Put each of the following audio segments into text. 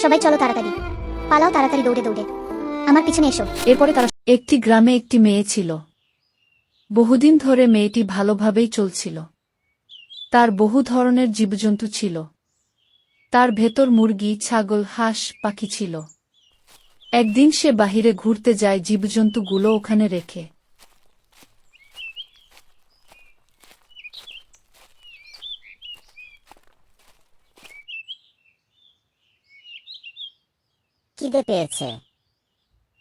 সবাই চলো তাড়াতাড়ি পালাও, তাড়াতাড়ি দৌড়ে দৌড়ে আমার পিছনে এসো। এরপরে তারা একটি গ্রামে একটি মেয়ে ছিল। বহুদিন ধরে মেয়েটি ভালোভাবেই চলছিল। তার বহু ধরনের জীবজন্তু ছিল। তার ভেতর মুরগি, ছাগল, হাঁস, পাখি ছিল। একদিন সে বাহিরে ঘুরতে যায় জীবজন্তুগুলো ওখানে রেখে। খিদে পেয়েছে,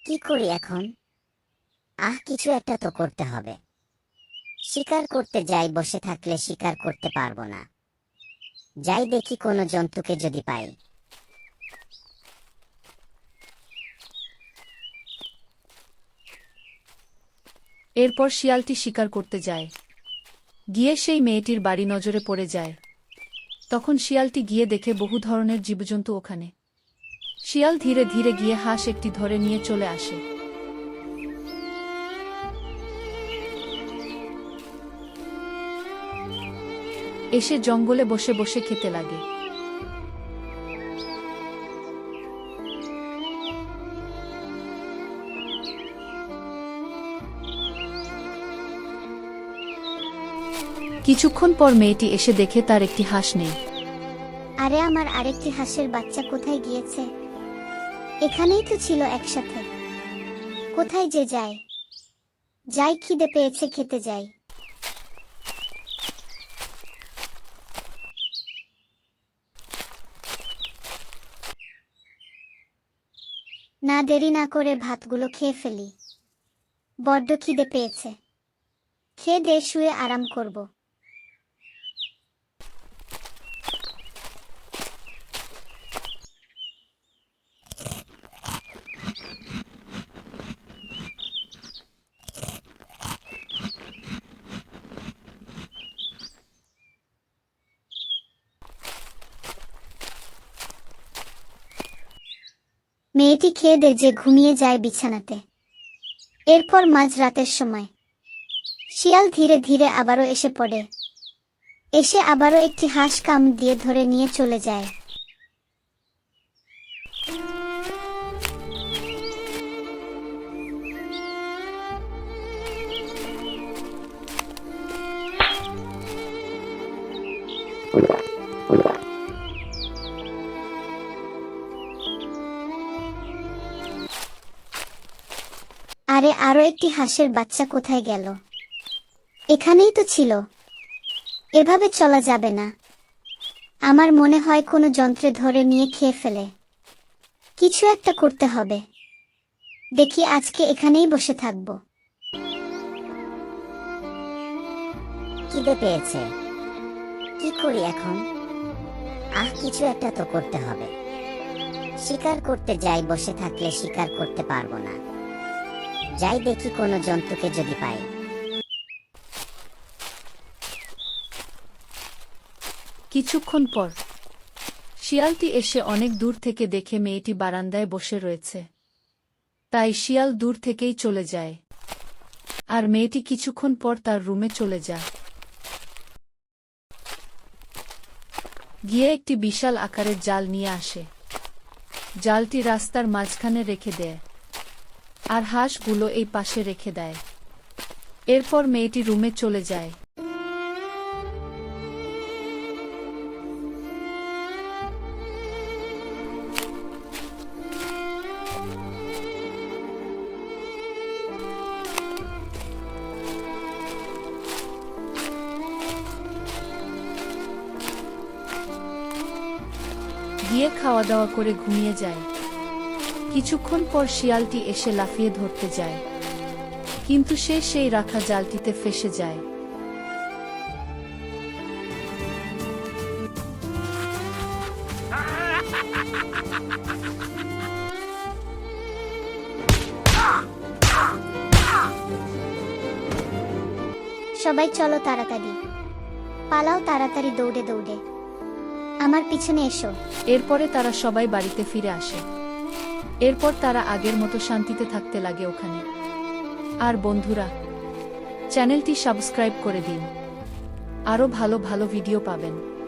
কি করি এখন? কিছু একটা তো করতে হবে। শিকার করতে যাই, বসে থাকলে শিকার করতে পারবো না। যাই দেখি কোনো জন্তুকে যদি পাই। এরপর শিয়ালটি শিকার করতে যায়। গিয়ে সেই মেয়েটির বাড়ি নজরে পড়ে যায়। তখন শিয়ালটি গিয়ে দেখে বহু ধরনের জীবজন্তু ওখানে। শিয়াল ধীরে ধীরে গিয়ে হাঁস একটি ধরে নিয়ে চলে আসে। এসে জঙ্গলে বসে বসে খেতে লাগে। কিছুক্ষণ পর মেয়েটি এসে দেখে তার একটি হাঁস নেই। আরে, আমার আরেকটি হাঁসের বাচ্চা কোথায় গিয়েছে? এখানেই তো ছিল একসাথে। কোথায় যে যায়? যাই, খিদে পেয়েছে, খেতে যাই। না দেরি না করে ভাতগুলো খেয়ে ফেলি। বড্ড খিদে পেয়েছে। খেয়ে দিয়ে শুয়ে আরাম করব। মেয়েটি খেয়ে দে যে ঘুমিয়ে যায় বিছানাতে। এরপর মাঝরাতের সময় শিয়াল ধীরে ধীরে আবারও এসে পড়ে। এসে আবারও একটি হাঁস কামড় দিয়ে ধরে নিয়ে চলে যায়। আরে, আরো একটি হাঁসের বাচ্চা কোথায় গেল? এখানেই তো ছিল। এভাবে চলা যাবে না। আমার মনে হয় কোনো যন্ত্রে ধরে নিয়ে খেয়ে ফেলে। কিছু একটা করতে হবে। দেখি, আজকে এখানেই বসে থাকব। খিদে পেয়েছে, কি করি এখন? কিছু একটা তো করতে হবে। শিকার করতে যাই, বসে থাকলে শিকার করতে পারবো না। যাই দেখি কোনো জন্তুকে যদি পাই। কিছুক্ষণ পর শিয়ালটি এসে অনেক দূর থেকে দেখে মেয়েটি বারান্দায় বসে রয়েছে। তাই শিয়াল দূর থেকেই চলে যায়। আর মেয়েটি কিছুক্ষণ পর তার রুমে চলে যায়। গিয়ে একটি বিশাল আকারের জাল নিয়ে আসে। জালটি রাস্তার মাঝখানে রেখে দেয়। আর হাঁসগুলো এই পাশে রেখে দেয়। এরপর মেয়েটি রুমে চলে যায়। গিয়ে খাওয়া দাওয়া করে ঘুমিয়ে যায়। কিছুক্ষণ পর শিয়ালটি এসে লাফিয়ে ধরতে যায়। কিন্তু সে সেই রাখা জালটিতে ফেঁসে যায়। সবাই চলো তাড়াতাড়ি পালাও, তাড়াতাড়ি দৌড়ে দৌড়ে আমার পিছনে এসো। এরপরে তারা সবাই বাড়িতে ফিরে আসে। এরপর তারা আগের মতো শান্তিতে থাকতে লাগে ওখানে। আর বন্ধুরা, চ্যানেলটি সাবস্ক্রাইব করে দিন। আরও ভালো ভালো ভিডিও পাবেন।